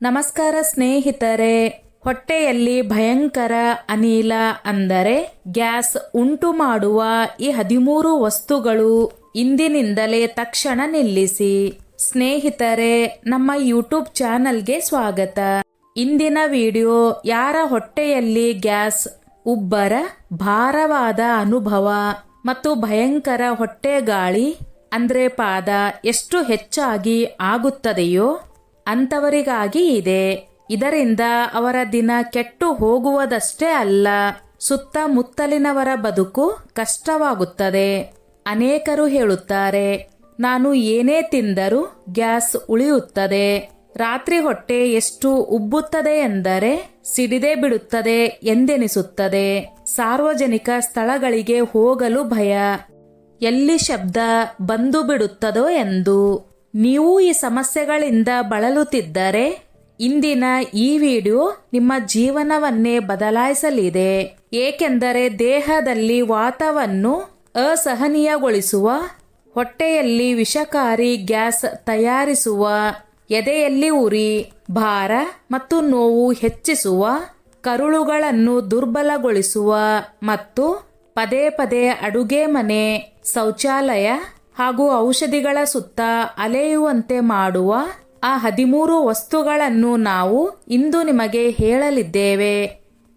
ನಮಸ್ಕಾರ ಸ್ನೇಹಿತರೆ. ಹೊಟ್ಟೆಯಲ್ಲಿ ಭಯಂಕರ ಅನಿಲ ಅಂದರೆ ಗ್ಯಾಸ್ ಉಂಟು ಮಾಡುವ ಈ 13 ವಸ್ತುಗಳು ಇಂದಿನಿಂದಲೇ ತಕ್ಷಣ ನಿಲ್ಲಿಸಿ. ಸ್ನೇಹಿತರೆ, ನಮ್ಮ ಯೂಟ್ಯೂಬ್ ಚಾನಲ್ಗೆ ಸ್ವಾಗತ. ಇಂದಿನ ವಿಡಿಯೋ ಯಾರ ಹೊಟ್ಟೆಯಲ್ಲಿ ಗ್ಯಾಸ್, ಉಬ್ಬರ, ಭಾರವಾದ ಅನುಭವ ಮತ್ತು ಭಯಂಕರ ಹೊಟ್ಟೆಗಾಳಿ ಅಂದ್ರೆ ಪಾದ ಎಷ್ಟು ಹೆಚ್ಚಾಗಿ ಆಗುತ್ತದೆಯೋ ಅಂತವರಿಗಾಗಿ ಇದೆ. ಇದರಿಂದ ಅವರ ದಿನ ಕೆಟ್ಟು ಹೋಗುವುದಷ್ಟೇ ಅಲ್ಲ, ಸುತ್ತಮುತ್ತಲಿನವರ ಬದುಕು ಕಷ್ಟವಾಗುತ್ತದೆ. ಅನೇಕರು ಹೇಳುತ್ತಾರೆ, ನಾನು ಏನೇ ತಿಂದರೂ ಗ್ಯಾಸ್ ಉಳಿಯುತ್ತದೆ. ರಾತ್ರಿ ಹೊಟ್ಟೆ ಎಷ್ಟು ಉಬ್ಬುತ್ತದೆ ಎಂದರೆ ಸಿಡಿದೇ ಬಿಡುತ್ತದೆ ಎಂದೆನಿಸುತ್ತದೆ. ಸಾರ್ವಜನಿಕ ಸ್ಥಳಗಳಿಗೆ ಹೋಗಲು ಭಯ, ಎಲ್ಲಿ ಶಬ್ದ ಬಂದು ಬಿಡುತ್ತದೋ ಎಂದು. ನೀವು ಈ ಸಮಸ್ಯೆಗಳಿಂದ ಬಳಲುತ್ತಿದ್ದರೆ ಇಂದಿನ ಈ ವಿಡಿಯೋ ನಿಮ್ಮ ಜೀವನವನ್ನೇ ಬದಲಾಯಿಸಲಿದೆ. ಏಕೆಂದರೆ ದೇಹದಲ್ಲಿ ವಾತವನ್ನು ಅಸಹನೀಯಗೊಳಿಸುವ, ಹೊಟ್ಟೆಯಲ್ಲಿ ವಿಷಕಾರಿ ಗ್ಯಾಸ್ ತಯಾರಿಸುವ, ಎದೆಯಲ್ಲಿ ಉರಿ, ಭಾರ ಮತ್ತು ನೋವು ಹೆಚ್ಚಿಸುವ, ಕರುಳುಗಳನ್ನು ದುರ್ಬಲಗೊಳಿಸುವ ಮತ್ತು ಪದೇ ಪದೇ ಅಡುಗೆ ಮನೆ, ಶೌಚಾಲಯ ಹಾಗೂ ಔಷಧಿಗಳ ಸುತ್ತ ಅಲೆಯುವಂತೆ ಮಾಡುವ ಆ 13 ವಸ್ತುಗಳನ್ನು ನಾವು ಇಂದು ನಿಮಗೆ ಹೇಳಲಿದ್ದೇವೆ.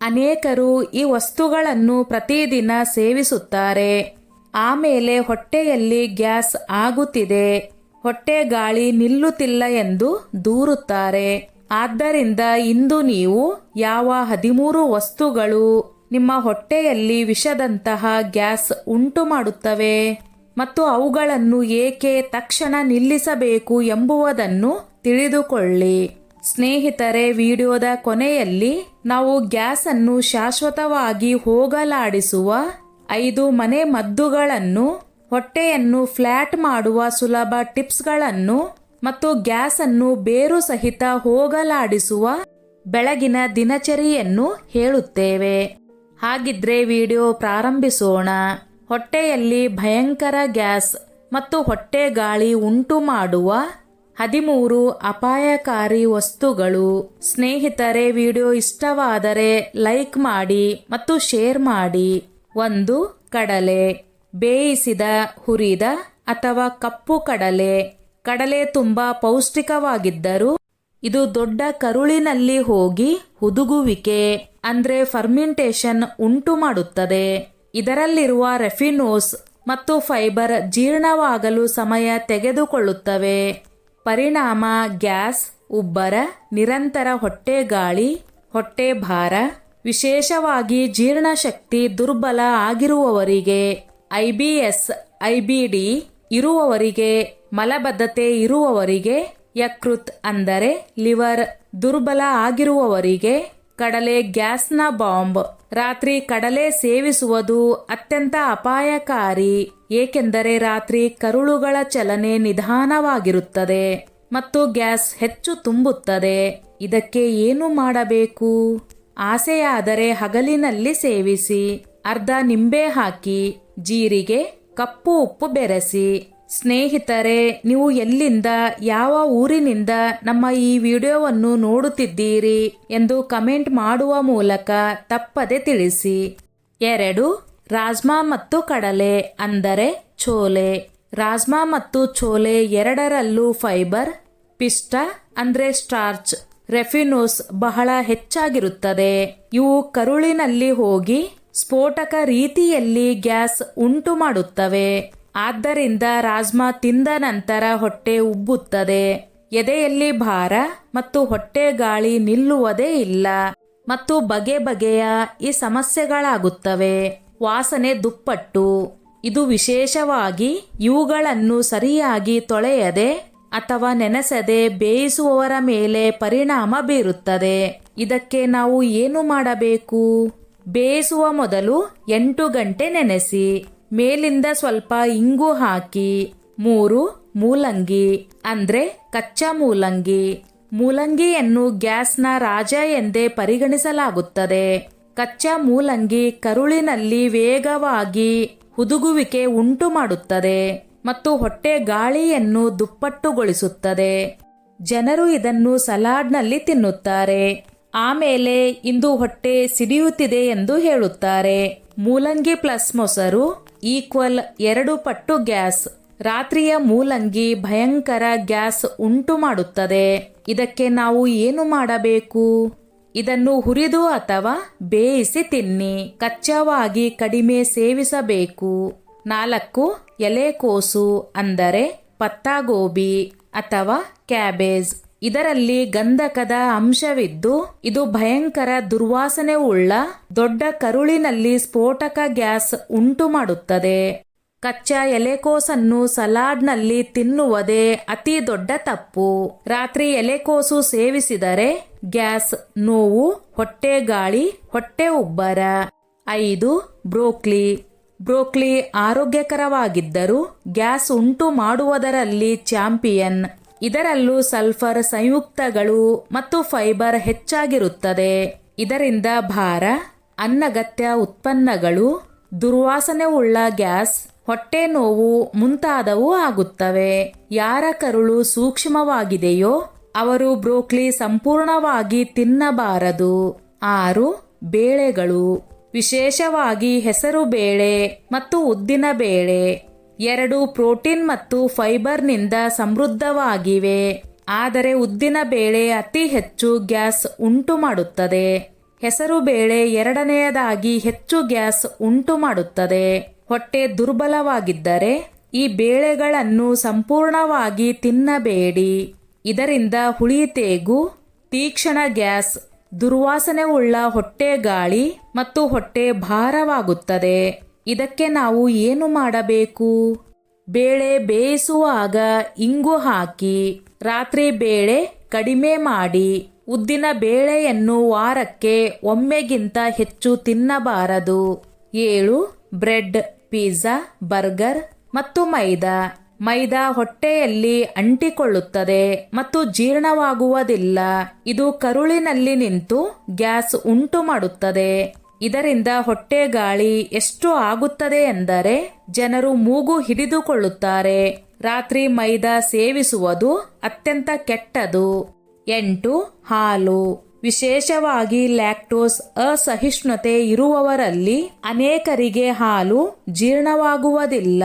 ಅನೇಕರು ಈ ವಸ್ತುಗಳನ್ನು ಪ್ರತಿದಿನ ಸೇವಿಸುತ್ತಾರೆ. ಆಮೇಲೆ ಹೊಟ್ಟೆಯಲ್ಲಿ ಗ್ಯಾಸ್ ಆಗುತ್ತಿದೆ, ಹೊಟ್ಟೆ ಗಾಳಿ ನಿಲ್ಲುತ್ತಿಲ್ಲ ಎಂದು ದೂರುತ್ತಾರೆ. ಆದ್ದರಿಂದ ಇಂದು ನೀವು ಯಾವ 13 ವಸ್ತುಗಳು ನಿಮ್ಮ ಹೊಟ್ಟೆಯಲ್ಲಿ ವಿಷದಂತಹ ಗ್ಯಾಸ್ ಉಂಟು ಮಾಡುತ್ತವೆ ಮತ್ತು ಅವುಗಳನ್ನು ಏಕೆ ತಕ್ಷಣ ನಿಲ್ಲಿಸಬೇಕು ಎಂಬುದನ್ನು ತಿಳಿದುಕೊಳ್ಳಿ. ಸ್ನೇಹಿತರೆ, ವಿಡಿಯೋದ ಕೊನೆಯಲ್ಲಿ ನಾವು ಗ್ಯಾಸ್ ಅನ್ನು ಶಾಶ್ವತವಾಗಿ ಹೋಗಲಾಡಿಸುವ 5 ಮನೆ ಮದ್ದುಗಳನ್ನು, ಹೊಟ್ಟೆಯನ್ನು ಫ್ಲಾಟ್ ಮಾಡುವ ಸುಲಭ ಟಿಪ್ಸ್ಗಳನ್ನು ಮತ್ತು ಗ್ಯಾಸ್ ಅನ್ನು ಬೇರು ಸಹಿತ ಹೋಗಲಾಡಿಸುವ ಬೆಳಗಿನ ದಿನಚರಿಯನ್ನು ಹೇಳುತ್ತೇವೆ. ಹಾಗಿದ್ರೆ ವಿಡಿಯೋ ಪ್ರಾರಂಭಿಸೋಣ. ಹೊಟ್ಟೆಯಲ್ಲಿ ಭಯಂಕರ ಗ್ಯಾಸ್ ಮತ್ತು ಹೊಟ್ಟೆ ಗಾಳಿ ಉಂಟು ಮಾಡುವ 13 ಅಪಾಯಕಾರಿ ವಸ್ತುಗಳು. ಸ್ನೇಹಿತರೆ, ವಿಡಿಯೋ ಇಷ್ಟವಾದರೆ ಲೈಕ್ ಮಾಡಿ ಮತ್ತು ಶೇರ್ ಮಾಡಿ. 1. ಕಡಲೆ. ಬೇಯಿಸಿದ, ಹುರಿದ ಅಥವಾ ಕಪ್ಪು ಕಡಲೆ. ಕಡಲೆ ತುಂಬಾ ಪೌಷ್ಟಿಕವಾಗಿದ್ದರೂ ಇದು ದೊಡ್ಡ ಕರುಳಿನಲ್ಲಿ ಹೋಗಿ ಹುದುಗುವಿಕೆ ಅಂದ್ರೆ ಫರ್ಮೆಂಟೇಷನ್ ಉಂಟು ಮಾಡುತ್ತದೆ. ಇದರಲ್ಲಿರುವ ರೆಫಿನೋಸ್ ಮತ್ತು ಫೈಬರ್ ಜೀರ್ಣವಾಗಲು ಸಮಯ ತೆಗೆದುಕೊಳ್ಳುತ್ತವೆ. ಪರಿಣಾಮ ಗ್ಯಾಸ್, ಉಬ್ಬರ, ನಿರಂತರ ಹೊಟ್ಟೆಗಾಳಿ, ಹೊಟ್ಟೆ ಭಾರ, ವಿಶೇಷವಾಗಿ ಜೀರ್ಣಶಕ್ತಿ ದುರ್ಬಲ ಆಗಿರುವವರಿಗೆ, IBS, IBD ಇರುವವರಿಗೆ, ಮಲಬದ್ಧತೆ ಇರುವವರಿಗೆ, ಯಕೃತ್ ಅಂದರೆ ಲಿವರ್ ದುರ್ಬಲ ಆಗಿರುವವರಿಗೆ. ಕಡಲೆ ಗ್ಯಾಸ್ನ ಬಾಂಬ್. ರಾತ್ರಿ ಕಡಲೆ ಸೇವಿಸುವುದು ಅತ್ಯಂತ ಅಪಾಯಕಾರಿ, ಏಕೆಂದರೆ ರಾತ್ರಿ ಕರುಳುಗಳ ಚಲನೆ ನಿಧಾನವಾಗಿರುತ್ತದೆ ಮತ್ತು ಗ್ಯಾಸ್ ಹೆಚ್ಚು ತುಂಬುತ್ತದೆ. ಇದಕ್ಕೆ ಏನು ಮಾಡಬೇಕು? ಆಸೆಯಾದರೆ ಹಗಲಿನಲ್ಲಿ ಸೇವಿಸಿ. ಅರ್ಧ ನಿಂಬೆ ಹಾಕಿ, ಜೀರಿಗೆ, ಕಪ್ಪು ಉಪ್ಪು ಬೆರೆಸಿ. ಸ್ನೇಹಿತರೆ, ನೀವು ಎಲ್ಲಿಂದ, ಯಾವ ಊರಿನಿಂದ ನಮ್ಮ ಈ ವಿಡಿಯೋವನ್ನು ನೋಡುತ್ತಿದ್ದೀರಿ ಎಂದು ಕಮೆಂಟ್ ಮಾಡುವ ಮೂಲಕ ತಪ್ಪದೆ ತಿಳಿಸಿ. 2. ರಾಜ್ಮಾ ಮತ್ತು ಕಡಲೆ ಅಂದರೆ ಚೋಲೆ. ರಾಜ್ಮಾ ಮತ್ತು ಚೋಲೆ ಎರಡರಲ್ಲೂ ಫೈಬರ್, ಪಿಷ್ಟ ಅಂದ್ರೆ ಸ್ಟಾರ್ಚ್, ರೆಫಿನೋಸ್ ಬಹಳ ಹೆಚ್ಚಾಗಿರುತ್ತದೆ. ಇವು ಕರುಳಿನಲ್ಲಿ ಹೋಗಿ ಸ್ಫೋಟಕ ರೀತಿಯಲ್ಲಿ ಗ್ಯಾಸ್ ಉಂಟು ಮಾಡುತ್ತವೆ. ಆದ್ದರಿಂದ ರಾಜ್ಮಾ ತಿಂದ ನಂತರ ಹೊಟ್ಟೆ ಉಬ್ಬುತ್ತದೆ, ಎದೆಯಲ್ಲಿ ಭಾರ ಮತ್ತು ಹೊಟ್ಟೆ ಗಾಳಿ ನಿಲ್ಲುವುದೇ ಇಲ್ಲ ಮತ್ತು ಬಗೆ ಬಗೆಯ ಈ ಸಮಸ್ಯೆಗಳಾಗುತ್ತವೆ. ವಾಸನೆ ದುಪ್ಪಟ್ಟು. ಇದು ವಿಶೇಷವಾಗಿ ಇವುಗಳನ್ನು ಸರಿಯಾಗಿ ತೊಳೆಯದೆ ಅಥವಾ ನೆನೆಸದೆ ಬೇಯಿಸುವವರ ಮೇಲೆ ಪರಿಣಾಮ ಬೀರುತ್ತದೆ. ಇದಕ್ಕೆ ನಾವು ಏನು ಮಾಡಬೇಕು? ಬೇಯಿಸುವ ಮೊದಲು 8 ಗಂಟೆ ನೆನೆಸಿ. ಮೇಲಿಂದ ಸ್ವಲ್ಪ ಇಂಗು ಹಾಕಿ. 3. ಮೂಲಂಗಿ ಅಂದ್ರೆ ಕಚ್ಚಾ ಮೂಲಂಗಿ. ಮೂಲಂಗಿಯನ್ನು ಗ್ಯಾಸ್ನ ರಾಜ ಎಂದೇ ಪರಿಗಣಿಸಲಾಗುತ್ತದೆ. ಕಚ್ಚಾ ಮೂಲಂಗಿ ಕರುಳಿನಲ್ಲಿ ವೇಗವಾಗಿ ಹುದುಗುವಿಕೆ ಉಂಟು ಮಾಡುತ್ತದೆ ಮತ್ತು ಹೊಟ್ಟೆ ಗಾಳಿಯನ್ನು ದುಪ್ಪಟ್ಟುಗೊಳಿಸುತ್ತದೆ. ಜನರು ಇದನ್ನು ಸಲಾಡ್ನಲ್ಲಿ ತಿನ್ನುತ್ತಾರೆ. ಆಮೇಲೆ ಇಂದು ಹೊಟ್ಟೆ ಸಿಡಿಯುತ್ತಿದೆ ಎಂದು ಹೇಳುತ್ತಾರೆ. ಮೂಲಂಗಿ ಪ್ಲಸ್ ಮೊಸರು ಈಕ್ವಲ್ 2 ಪಟ್ಟು ಗ್ಯಾಸ್. ರಾತ್ರಿಯ ಮೂಲಂಗಿ ಭಯಂಕರ ಗ್ಯಾಸ್ ಉಂಟು ಮಾಡುತ್ತದೆ. ಇದಕ್ಕೆ ನಾವು ಏನು ಮಾಡಬೇಕು? ಇದನ್ನು ಹುರಿದು ಅಥವಾ ಬೇಯಿಸಿ ತಿನ್ನಿ. ಕಚ್ಚಾವಾಗಿ ಕಡಿಮೆ ಸೇವಿಸಬೇಕು. 4 ಎಲೆಕೋಸು ಅಂದರೆ ಪತ್ತಾಗೋಬಿ ಅಥವಾ ಕ್ಯಾಬೇಜ್. ಇದರಲ್ಲಿ ಗಂಧಕದ ಅಂಶವಿದ್ದು ಇದು ಭಯಂಕರ ದುರ್ವಾಸನೆ ಉಳ್ಳ ದೊಡ್ಡ ಕರುಳಿನಲ್ಲಿ ಸ್ಫೋಟಕ ಗ್ಯಾಸ್ ಉಂಟು ಮಾಡುತ್ತದೆ. ಕಚ್ಚಾ ಎಲೆಕೋಸನ್ನು ಸಲಾಡ್ನಲ್ಲಿ ತಿನ್ನುವುದೇ ಅತಿ ದೊಡ್ಡ ತಪ್ಪು. ರಾತ್ರಿ ಎಲೆಕೋಸು ಸೇವಿಸಿದರೆ ಗ್ಯಾಸ್, ನೋವು, ಹೊಟ್ಟೆ ಗಾಳಿ, ಹೊಟ್ಟೆ ಉಬ್ಬರ. 5 ಬ್ರೋಕ್ಲಿ ಆರೋಗ್ಯಕರವಾಗಿದ್ದರೂ ಗ್ಯಾಸ್ ಉಂಟು ಮಾಡುವುದರಲ್ಲಿ ಚಾಂಪಿಯನ್. ಇದರಲ್ಲೂ ಸಲ್ಫರ್ ಸಂಯುಕ್ತಗಳು ಮತ್ತು ಫೈಬರ್ ಹೆಚ್ಚಾಗಿರುತ್ತದೆ. ಇದರಿಂದ ಭಾರ, ಅನ್ನಗತ್ಯ ಉತ್ಪನ್ನಗಳು, ದುರ್ವಾಸನೆ ಉಳ್ಳ ಗ್ಯಾಸ್, ಹೊಟ್ಟೆ ನೋವು ಮುಂತಾದವು ಆಗುತ್ತವೆ. ಯಾರ ಕರುಳು ಸೂಕ್ಷ್ಮವಾಗಿದೆಯೋ ಅವರು ಬ್ರೋಕ್ಲಿ ಸಂಪೂರ್ಣವಾಗಿ ತಿನ್ನಬಾರದು. 6 ಬೇಳೆಗಳು, ವಿಶೇಷವಾಗಿ ಹೆಸರು ಬೇಳೆ ಮತ್ತು ಉದ್ದಿನ ಬೇಳೆ. 2 ಪ್ರೋಟೀನ್ ಮತ್ತು ಫೈಬರ್ನಿಂದ ಸಮೃದ್ಧವಾಗಿವೆ. ಆದರೆ ಉದ್ದಿನ ಬೇಳೆ ಅತಿ ಹೆಚ್ಚು ಗ್ಯಾಸ್ ಉಂಟು ಮಾಡುತ್ತದೆ. ಹೆಸರು ಬೇಳೆ ಎರಡನೆಯದಾಗಿ ಹೆಚ್ಚು ಗ್ಯಾಸ್ ಉಂಟು ಮಾಡುತ್ತದೆ. ಹೊಟ್ಟೆ ದುರ್ಬಲವಾಗಿದ್ದರೆ ಈ ಬೇಳೆಗಳನ್ನು ಸಂಪೂರ್ಣವಾಗಿ ತಿನ್ನಬೇಡಿ. ಇದರಿಂದ ಹುಳಿತೇಗು, ತೀಕ್ಷ್ಣ ಗ್ಯಾಸ್, ದುರ್ವಾಸನೆ ಉಳ್ಳ ಹೊಟ್ಟೆ ಗಾಳಿ ಮತ್ತು ಹೊಟ್ಟೆ ಭಾರವಾಗುತ್ತದೆ. ಇದಕ್ಕೆ ನಾವು ಏನು ಮಾಡಬೇಕು? ಬೇಳೆ ಬೇಯಿಸುವಾಗ ಇಂಗು ಹಾಕಿ. ರಾತ್ರಿ ಬೇಳೆ ಕಡಿಮೆ ಮಾಡಿ. ಉದ್ದಿನ ಬೇಳೆಯನ್ನು ವಾರಕ್ಕೆ ಒಮ್ಮೆಗಿಂತ ಹೆಚ್ಚು ತಿನ್ನಬಾರದು. 7 ಬ್ರೆಡ್, ಪಿಜ್ಜಾ, ಬರ್ಗರ್ ಮತ್ತು ಮೈದಾ ಹೊಟ್ಟೆಯಲ್ಲಿ ಅಂಟಿಕೊಳ್ಳುತ್ತದೆ ಮತ್ತು ಜೀರ್ಣವಾಗುವುದಿಲ್ಲ. ಇದು ಕರುಳಿನಲ್ಲಿ ನಿಂತು ಗ್ಯಾಸ್ ಉಂಟು ಮಾಡುತ್ತದೆ. ಇದರಿಂದ ಹೊಟ್ಟೆ ಗಾಳಿ ಎಷ್ಟು ಆಗುತ್ತದೆ ಎಂದರೆ ಜನರು ಮೂಗು ಹಿಡಿದುಕೊಳ್ಳುತ್ತಾರೆ. ರಾತ್ರಿ ಮೈದಾ ಸೇವಿಸುವುದು ಅತ್ಯಂತ ಕೆಟ್ಟದು. 8 ಹಾಲು, ವಿಶೇಷವಾಗಿ ಲ್ಯಾಕ್ಟೋಸ್ ಅಸಹಿಷ್ಣುತೆ ಇರುವವರಲ್ಲಿ ಅನೇಕರಿಗೆ ಹಾಲು ಜೀರ್ಣವಾಗುವುದಿಲ್ಲ.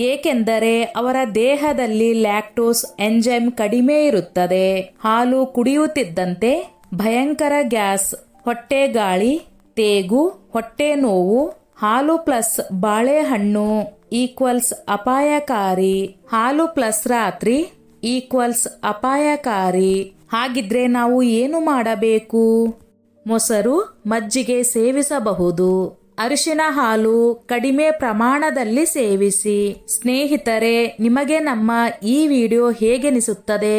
ಏಕೆಂದರೆ ಅವರ ದೇಹದಲ್ಲಿ ಲ್ಯಾಕ್ಟೋಸ್ ಎಂಜೈಮ್ ಕಡಿಮೆ ಇರುತ್ತದೆ. ಹಾಲು ಕುಡಿಯುತ್ತಿದ್ದಂತೆ ಭಯಂಕರ ಗ್ಯಾಸ್, ಹೊಟ್ಟೆ ಗಾಳಿ, ತೇಗು, ಹೊಟ್ಟೆ ನೋವು. ಹಾಲು ಪ್ಲಸ್ ಬಾಳೆಹಣ್ಣು ಈಕ್ವಲ್ಸ್ ಅಪಾಯಕಾರಿ. ಹಾಲು ಪ್ಲಸ್ ರಾತ್ರಿ ಈಕ್ವಲ್ಸ್ ಅಪಾಯಕಾರಿ. ಹಾಗಿದ್ರೆ ನಾವು ಏನು ಮಾಡಬೇಕು? ಮೊಸರು, ಮಜ್ಜಿಗೆ ಸೇವಿಸಬಹುದು. ಅರಿಶಿನ ಹಾಲು ಕಡಿಮೆ ಪ್ರಮಾಣದಲ್ಲಿ ಸೇವಿಸಿ. ಸ್ನೇಹಿತರೆ, ನಿಮಗೆ ನಮ್ಮ ಈ ವಿಡಿಯೋ ಹೇಗೆನಿಸುತ್ತದೆ?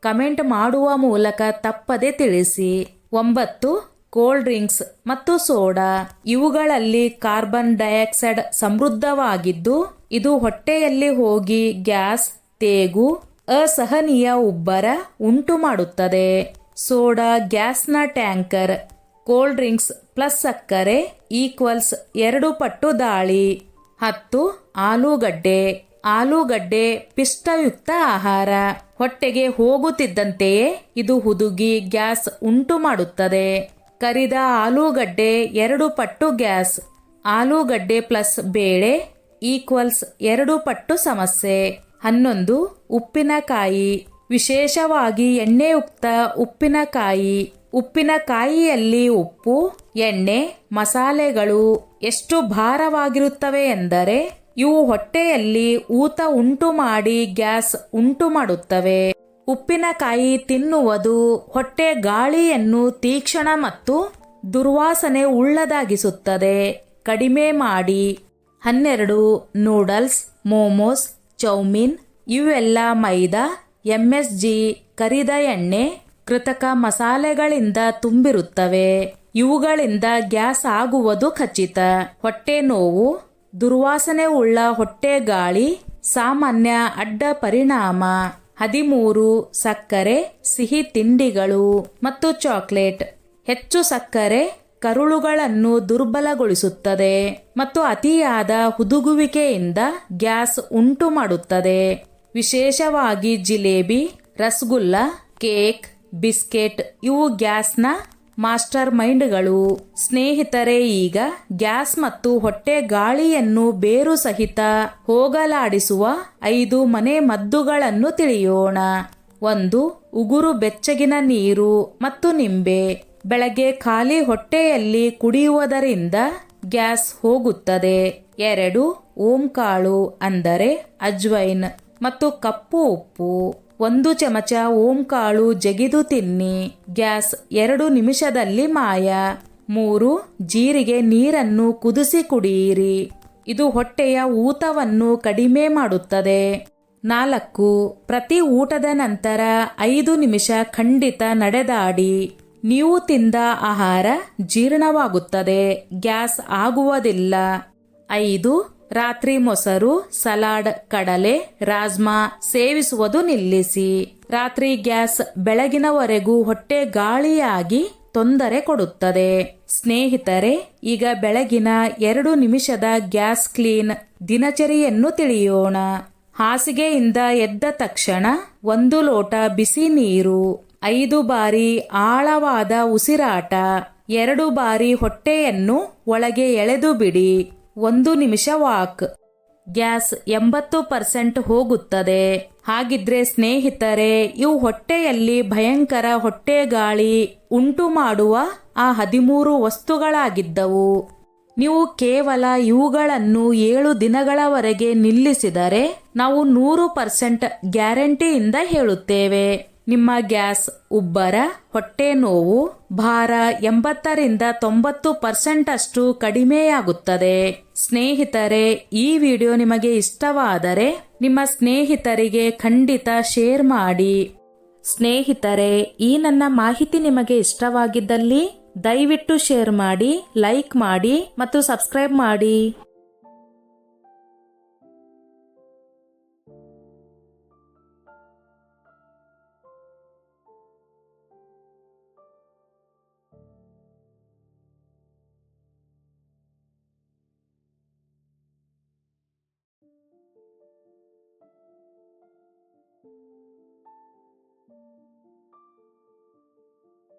ಕಮೆಂಟ್ ಮಾಡುವ ಮೂಲಕ ತಪ್ಪದೆ ತಿಳಿಸಿ. 9 ಕೋಲ್ಡ್ ಡ್ರಿಂಕ್ಸ್ ಮತ್ತು ಸೋಡಾ. ಇವುಗಳಲ್ಲಿ ಕಾರ್ಬನ್ ಡೈಆಕ್ಸೈಡ್ ಸಮೃದ್ಧವಾಗಿದ್ದು ಇದು ಹೊಟ್ಟೆಯಲ್ಲಿ ಹೋಗಿ ಗ್ಯಾಸ್, ತೇಗು, ಅಸಹನೀಯ ಉಬ್ಬರ ಉಂಟು ಮಾಡುತ್ತದೆ. ಸೋಡಾ ಗ್ಯಾಸ್ನ ಟ್ಯಾಂಕರ್. ಕೋಲ್ಡ್ ಡ್ರಿಂಕ್ಸ್ ಪ್ಲಸ್ ಸಕ್ಕರೆ ಈಕ್ವಲ್ಸ್ 2 ಪಟ್ಟು ದಾಳಿ. 10 ಆಲೂಗಡ್ಡೆ ಪಿಷ್ಟಯುಕ್ತ ಆಹಾರ. ಹೊಟ್ಟೆಗೆ ಹೋಗುತ್ತಿದ್ದಂತೆಯೇ ಇದು ಹುದುಗಿ ಗ್ಯಾಸ್ ಉಂಟು ಮಾಡುತ್ತದೆ. ಕರಿದ ಆಲೂಗಡ್ಡೆ 2 ಪಟ್ಟು ಗ್ಯಾಸ್. ಆಲೂಗಡ್ಡೆ ಪ್ಲಸ್ ಬೇಳೆ ಈಕ್ವಲ್ಸ್ 2 ಪಟ್ಟು ಸಮಸ್ಯೆ. 11 ಉಪ್ಪಿನಕಾಯಿ, ವಿಶೇಷವಾಗಿ ಎಣ್ಣೆಯುಕ್ತ ಉಪ್ಪಿನಕಾಯಿ. ಉಪ್ಪಿನಕಾಯಿಯಲ್ಲಿ ಉಪ್ಪು, ಎಣ್ಣೆ, ಮಸಾಲೆಗಳು ಎಷ್ಟು ಭಾರವಾಗಿರುತ್ತವೆ ಎಂದರೆ ಇವು ಹೊಟ್ಟೆಯಲ್ಲಿ ಊತ ಉಂಟು ಮಾಡಿ ಗ್ಯಾಸ್ ಉಂಟು ಮಾಡುತ್ತವೆ. ಉಪ್ಪಿನಕಾಯಿ ತಿನ್ನುವುದು ಹೊಟ್ಟೆ ಗಾಳಿಯನ್ನು ತೀಕ್ಷ್ಣ ಮತ್ತು ದುರ್ವಾಸನೆ ಉಳ್ಳದಾಗಿಸುತ್ತದೆ. ಕಡಿಮೆ ಮಾಡಿ. 12 ನೂಡಲ್ಸ್, ಮೋಮೋಸ್, ಚೌಮೀನ್ ಇವೆಲ್ಲ ಮೈದಾ, MSG, ಕರಿದ ಎಣ್ಣೆ, ಕೃತಕ ಮಸಾಲೆಗಳಿಂದ ತುಂಬಿರುತ್ತವೆ. ಇವುಗಳಿಂದ ಗ್ಯಾಸ್ ಆಗುವುದು ಖಚಿತ. ಹೊಟ್ಟೆ ನೋವು, ದುರ್ವಾಸನೆ ಉಳ್ಳ ಹೊಟ್ಟೆ ಗಾಳಿ ಸಾಮಾನ್ಯ ಅಡ್ಡ ಪರಿಣಾಮ. 13 ಸಕ್ಕರೆ, ಸಿಹಿ ತಿಂಡಿಗಳು ಮತ್ತು ಚಾಕ್ಲೇಟ್. ಹೆಚ್ಚು ಸಕ್ಕರೆ ಕರುಳುಗಳನ್ನು ದುರ್ಬಲಗೊಳಿಸುತ್ತದೆ ಮತ್ತು ಅತಿಯಾದ ಹುದುಗುವಿಕೆಯಿಂದ ಗ್ಯಾಸ್ ಉಂಟು ಮಾಡುತ್ತದೆ. ವಿಶೇಷವಾಗಿ ಜಿಲೇಬಿ, ರಸಗುಲ್ಲ, ಕೇಕ್, ಬಿಸ್ಕೆಟ್ ಇವು ಗ್ಯಾಸ್ನ ಮಾಸ್ಟರ್ ಮೈಂಡ್ಗಳು. ಸ್ನೇಹಿತರೆ, ಈಗ ಗ್ಯಾಸ್ ಮತ್ತು ಹೊಟ್ಟೆ ಗಾಳಿಯನ್ನು ಬೇರು ಸಹಿತ ಹೋಗಲಾಡಿಸುವ 5 ಮನೆ ಮದ್ದುಗಳನ್ನು ತಿಳಿಯೋಣ. 1. ಉಗುರು ಬೆಚ್ಚಗಿನ ನೀರು ಮತ್ತು ನಿಂಬೆ. ಬೆಳಗ್ಗೆ ಖಾಲಿ ಹೊಟ್ಟೆಯಲ್ಲಿ ಕುಡಿಯುವುದರಿಂದ ಗ್ಯಾಸ್ ಹೋಗುತ್ತದೆ. 2. ಓಂಕಾಳು ಅಂದರೆ ಅಜ್ವೈನ್ ಮತ್ತು ಕಪ್ಪು ಉಪ್ಪು. 1 ಚಮಚ ಓಂಕಾಳು ಜಗಿದು ತಿನ್ನಿ, ಗ್ಯಾಸ್ 2 ನಿಮಿಷದಲ್ಲಿ ಮಾಯ. 3. ಜೀರಿಗೆ ನೀರನ್ನು ಕುದಿಸಿ ಕುಡಿಯಿರಿ, ಇದು ಹೊಟ್ಟೆಯ ಊತವನ್ನು ಕಡಿಮೆ ಮಾಡುತ್ತದೆ. 4. ಪ್ರತಿ ಊಟದ ನಂತರ 5 ನಿಮಿಷ ಖಂಡಿತ ನಡೆದಾಡಿ. ನೀವು ತಿಂದ ಆಹಾರ ಜೀರ್ಣವಾಗುತ್ತದೆ, ಗ್ಯಾಸ್ ಆಗುವುದಿಲ್ಲ. 5. ರಾತ್ರಿ ಮೊಸರು, ಸಲಾಡ್, ಕಡಲೆ, ರಾಜ್ಮಾ ಸೇವಿಸುವುದು ನಿಲ್ಲಿಸಿ. ರಾತ್ರಿ ಗ್ಯಾಸ್ ಬೆಳಗಿನವರೆಗೂ ಹೊಟ್ಟೆ ಗಾಳಿಯಾಗಿ ತೊಂದರೆ ಕೊಡುತ್ತದೆ. ಸ್ನೇಹಿತರೆ, ಈಗ ಬೆಳಗಿನ 2 ನಿಮಿಷದ ಗ್ಯಾಸ್ ಕ್ಲೀನ್ ದಿನಚರಿಯನ್ನು ತಿಳಿಯೋಣ. ಹಾಸಿಗೆಯಿಂದ ಎದ್ದ ತಕ್ಷಣ 1 ಲೋಟ ಬಿಸಿ ನೀರು, 5 ಬಾರಿ ಆಳವಾದ ಉಸಿರಾಟ, 2 ಬಾರಿ ಹೊಟ್ಟೆಯನ್ನು ಒಳಗೆ ಎಳೆದು ಬಿಡಿ, 1 ನಿಮಿಷ ವಾಕ್. ಗ್ಯಾಸ್ 80% ಹೋಗುತ್ತದೆ. ಹಾಗಿದ್ರೆ ಸ್ನೇಹಿತರೆ, ಇವು ಹೊಟ್ಟೆಯಲ್ಲಿ ಭಯಂಕರ ಹೊಟ್ಟೆಗಾಳಿ ಉಂಟು ಮಾಡುವ ಆ 13 ವಸ್ತುಗಳಾಗಿದ್ದವು. ನೀವು ಕೇವಲ ಇವುಗಳನ್ನು 7 ದಿನಗಳವರೆಗೆ ನಿಲ್ಲಿಸಿದರೆ ನಾವು 100% ಗ್ಯಾರಂಟಿಯಿಂದ ಹೇಳುತ್ತೇವೆ, ನಿಮ್ಮ ಗ್ಯಾಸ್, ಉಬ್ಬರ, ಹೊಟ್ಟೆ ನೋವು, ಭಾರ 80ರಿಂದ 90% ಅಷ್ಟು ಕಡಿಮೆಯಾಗುತ್ತದೆ. ಸ್ನೇಹಿತರೆ, ಈ ವಿಡಿಯೋ ನಿಮಗೆ ಇಷ್ಟವಾದರೆ ನಿಮ್ಮ ಸ್ನೇಹಿತರಿಗೆ ಖಂಡಿತ ಶೇರ್ ಮಾಡಿ. ಸ್ನೇಹಿತರೆ, ಈ ನನ್ನ ಮಾಹಿತಿ ನಿಮಗೆ ಇಷ್ಟವಾಗಿದ್ದಲ್ಲಿ ದಯವಿಟ್ಟು ಶೇರ್ ಮಾಡಿ, ಲೈಕ್ ಮಾಡಿ ಮತ್ತು ಸಬ್ಸ್ಕ್ರೈಬ್ ಮಾಡಿ.